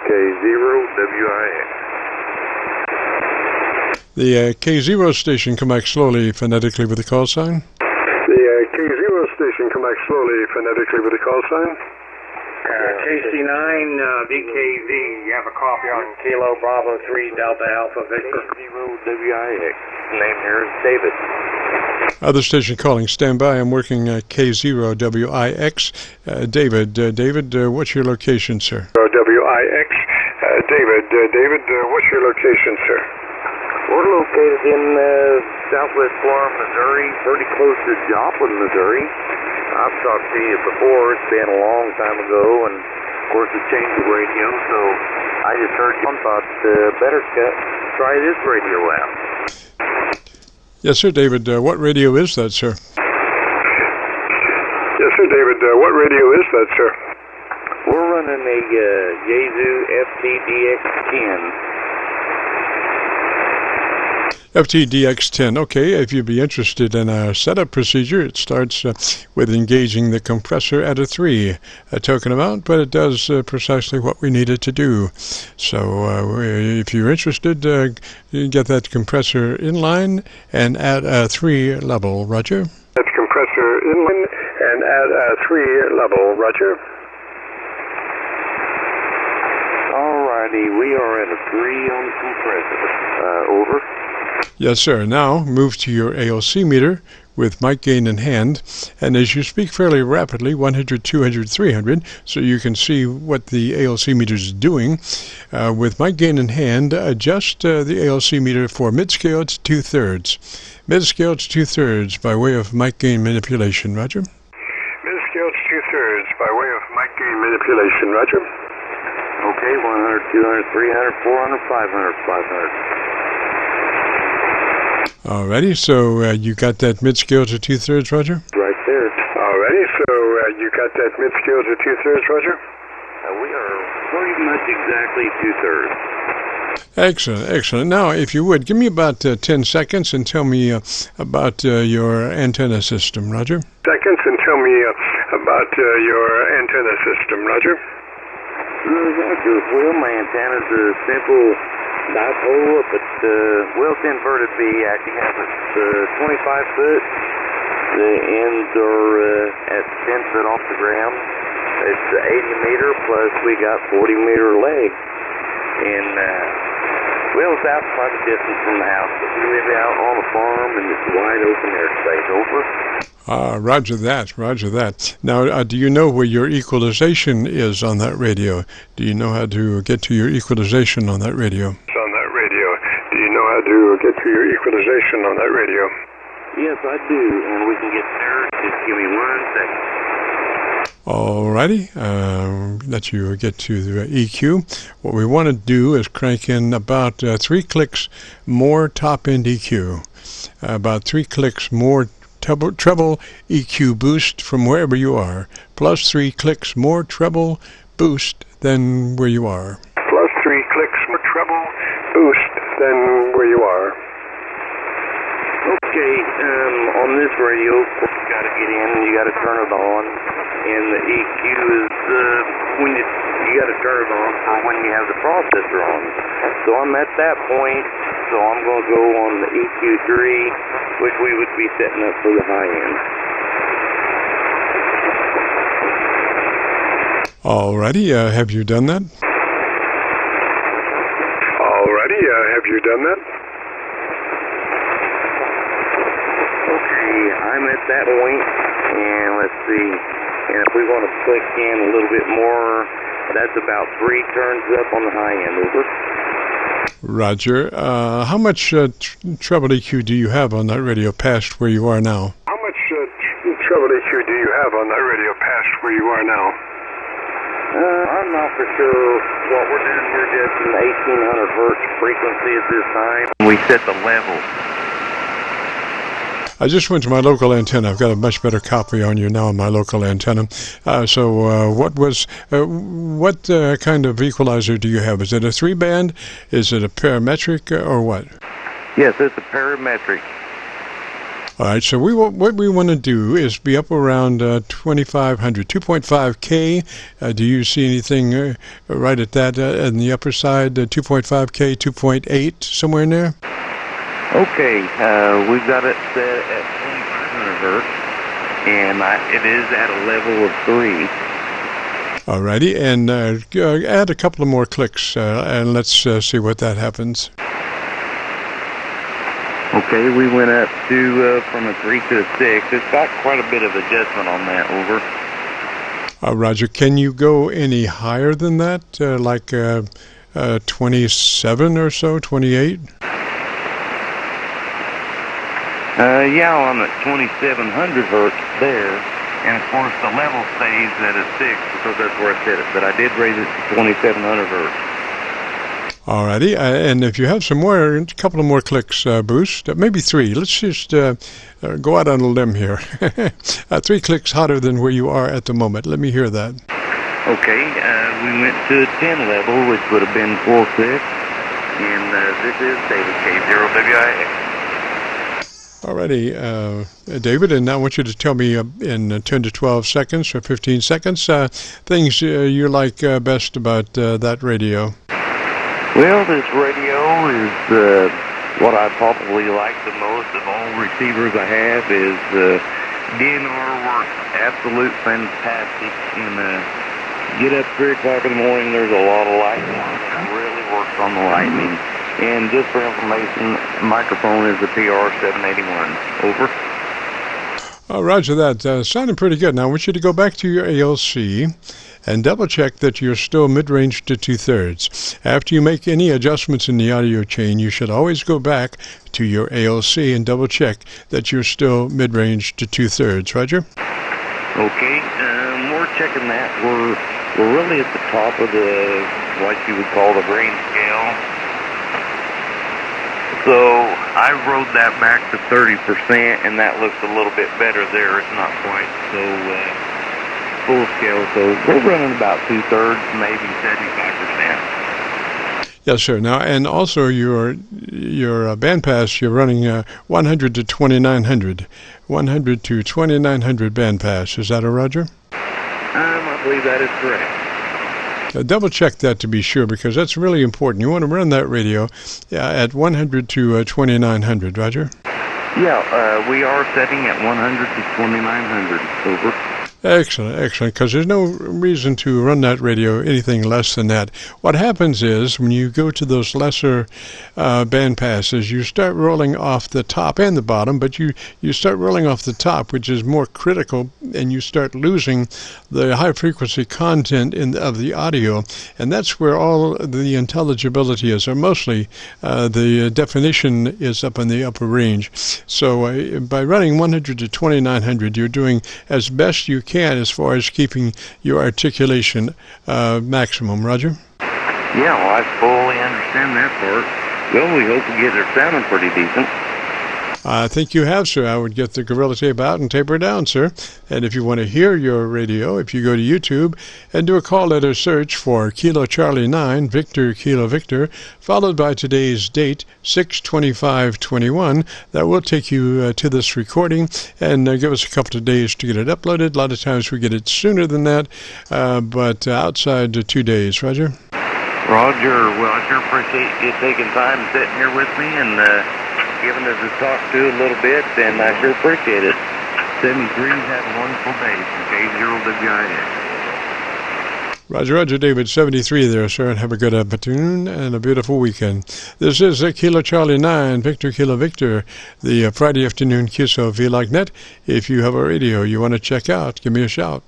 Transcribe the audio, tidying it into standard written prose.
DAVID-K0WIX. The K0 station, come back slowly phonetically with the call sign. The K0 station, come back slowly phonetically with the call sign. KC9VKV, you have a copy on Kilo Bravo 3 Delta Alpha Victor. K0WIX. Name here is David. Other station calling, stand by. I'm working K0WIX. David, what's your location, sir? WIX. David, what's your location, sir? We're located in southwest Florham, Missouri, pretty close to Joplin, Missouri. I've talked to you before. It's been a long time ago, and of course we changed the radio, so I just heard you and thought better try this radio out. Yes, sir, David. What radio is that, sir? Yes, sir, David. What radio is that, sir? We're running a Yaesu FTDX-10. FTDX-10. Okay, if you'd be interested in our setup procedure, it starts with engaging the compressor at a 3 token amount, but it does precisely what we need it to do. So if you're interested, you get that compressor in line and at a 3 level. Roger. That compressor in line and at a 3 level. Roger. Alrighty, we are at a 3 on the compressor. Over. Yes, sir. Now move to your ALC meter with mic gain in hand, and as you speak fairly rapidly, 100, 200, 300, so you can see what the ALC meter is doing. With mic gain in hand, adjust the ALC meter for mid-scale to 2/3. Mid-scale to 2/3 by way of mic gain manipulation. Roger. Mid-scale to 2/3 by way of mic gain manipulation. Roger. Okay, 100, 200, 300, 400, 500, 500. Alrighty, so you got that mid-scale to 2/3, Roger? Right there. Alrighty, so you got that mid-scale to 2/3, Roger? We are pretty much exactly 2/3. Excellent, excellent. Now, if you would, give me about 10 seconds and tell me about your antenna system, Roger? Seconds and tell me about your antenna system, Roger? Roger. Well, my antenna is a simple dipole up at it's inverted V, acting as a 25 foot. The ends are at 10 foot off the ground. It's 80 meter plus we got 40 meter leg. And it's out quite a distance from the house, but we live out on a farm and it's wide open airspace. Over. Roger that, roger that. Now, do you know where your equalization is on that radio? Do you know how to get to your equalization on that radio? On that radio. Do you know how to get to your equalization on that radio? Yes, I do, and we can get there. Just give me 1 second. Alrighty, let you get to the EQ. What we want to do is crank in about 3 clicks more top-end EQ. About 3 clicks more treble EQ boost from wherever you are, plus 3 clicks more treble boost than where you are. Plus 3 clicks more treble boost than where you are. Okay, on this radio, of course, you got to get in and you got to turn it on, and the EQ is when you got to turn it on for when you have the processor on. So I'm at that point. So I'm going to go on the EQ3, which we would be setting up for the high end. Alrighty, have you done that? Alrighty, have you done that? Okay, I'm at that point, and let's see. And if we want to click in a little bit more, that's about 3 turns up on the high end. Over. Roger. How much treble EQ do you have on that radio past where you are now? How much treble EQ do you have on that radio past where you are now? I'm not for sure what we're doing. We're just an 1800 hertz frequency at this time. We set the level. I just went to my local antenna. I've got a much better copy on you now on my local antenna. What kind of equalizer do you have? Is it a 3-band? Is it a parametric or what? Yes, it's a parametric. All right, so what we want to do is be up around 2,500, 2.5K. Do you see anything right at that on the upper side, 2.5K, 2.8, somewhere in there? Okay, we've got it set at 2,500 hertz, and it is at a level of 3. All righty, and add a couple of more clicks, and let's see what that happens. Okay, we went up to from a 3 to a 6. It's got quite a bit of adjustment on that, over. Roger, can you go any higher than that, like 27 or so, 28? Yeah, I'm at 2,700 hertz there, and of course the level stays at a 6 because that's where I set it, but I did raise it to 2,700 hertz. Alrighty, and if you have some more, a couple of more clicks boost, maybe 3. Let's just go out on a limb here. 3 clicks hotter than where you are at the moment. Let me hear that. Okay, we went to 10 level, which would have been 4.6, and this is DAVID-K0WIX. Alrighty, David, and now I want you to tell me in 10 to 12 seconds or 15 seconds things you like best about that radio. Well, this radio is what I probably like the most of all receivers I have is DNR works absolute fantastic. And get up 3 o'clock in the morning, there's a lot of lightning. It really works on the lightning. And just for information, microphone is the PR781. Over. Roger that. Sounding pretty good. Now I want you to go back to your ALC and double check that you're still mid-range to 2/3. After you make any adjustments in the audio chain, you should always go back to your ALC and double check that you're still mid-range to 2/3. Roger? Okay, we're checking that. We're really at the top of the, what you would call the grain scale. So I rode that back to 30%, and that looks a little bit better there. It's not quite so full scale, so we're running about 2/3, maybe 75%. Yes, sir. Now, and also your bandpass, you're running 100 to 2,900, 100 to 2,900 bandpass. Is that a Roger? I believe that is correct. Double check that to be sure, because that's really important. You want to run that radio at 100 to 2,900. Roger? Yeah, we are setting at 100 to 2,900. Over. Excellent, excellent, because there's no reason to run that radio anything less than that. What happens is when you go to those lesser band passes, you start rolling off the top and the bottom, but you start rolling off the top, which is more critical, and you start losing the high-frequency content of the audio, and that's where all the intelligibility is, or mostly the definition is up in the upper range. So by running 100 to 2,900, you're doing as best you can as far as keeping your articulation maximum. Roger? Yeah, well, I fully understand that part. Well, we hope to get it sounding pretty decent. I think you have, sir. I would get the Gorilla Tape out and taper down, sir. And if you want to hear your radio, if you go to YouTube and do a call letter search for Kilo Charlie 9, Victor Kilo Victor, followed by today's date, 6/25/21, that will take you to this recording and give us a couple of days to get it uploaded. A lot of times we get it sooner than that, but outside 2 days. Roger? Roger. Well, I sure appreciate you taking time and sitting here with me and giving us a talk to a little bit, and I sure appreciate it. 73, have a wonderful day from K0WIX. Roger, Roger, David, 73 there, sir, and have a good afternoon and a beautiful weekend. This is Kilo Charlie 9, Victor Kilo Victor, the Friday afternoon Qso-Vlog net. If you have a radio you want to check out, give me a shout.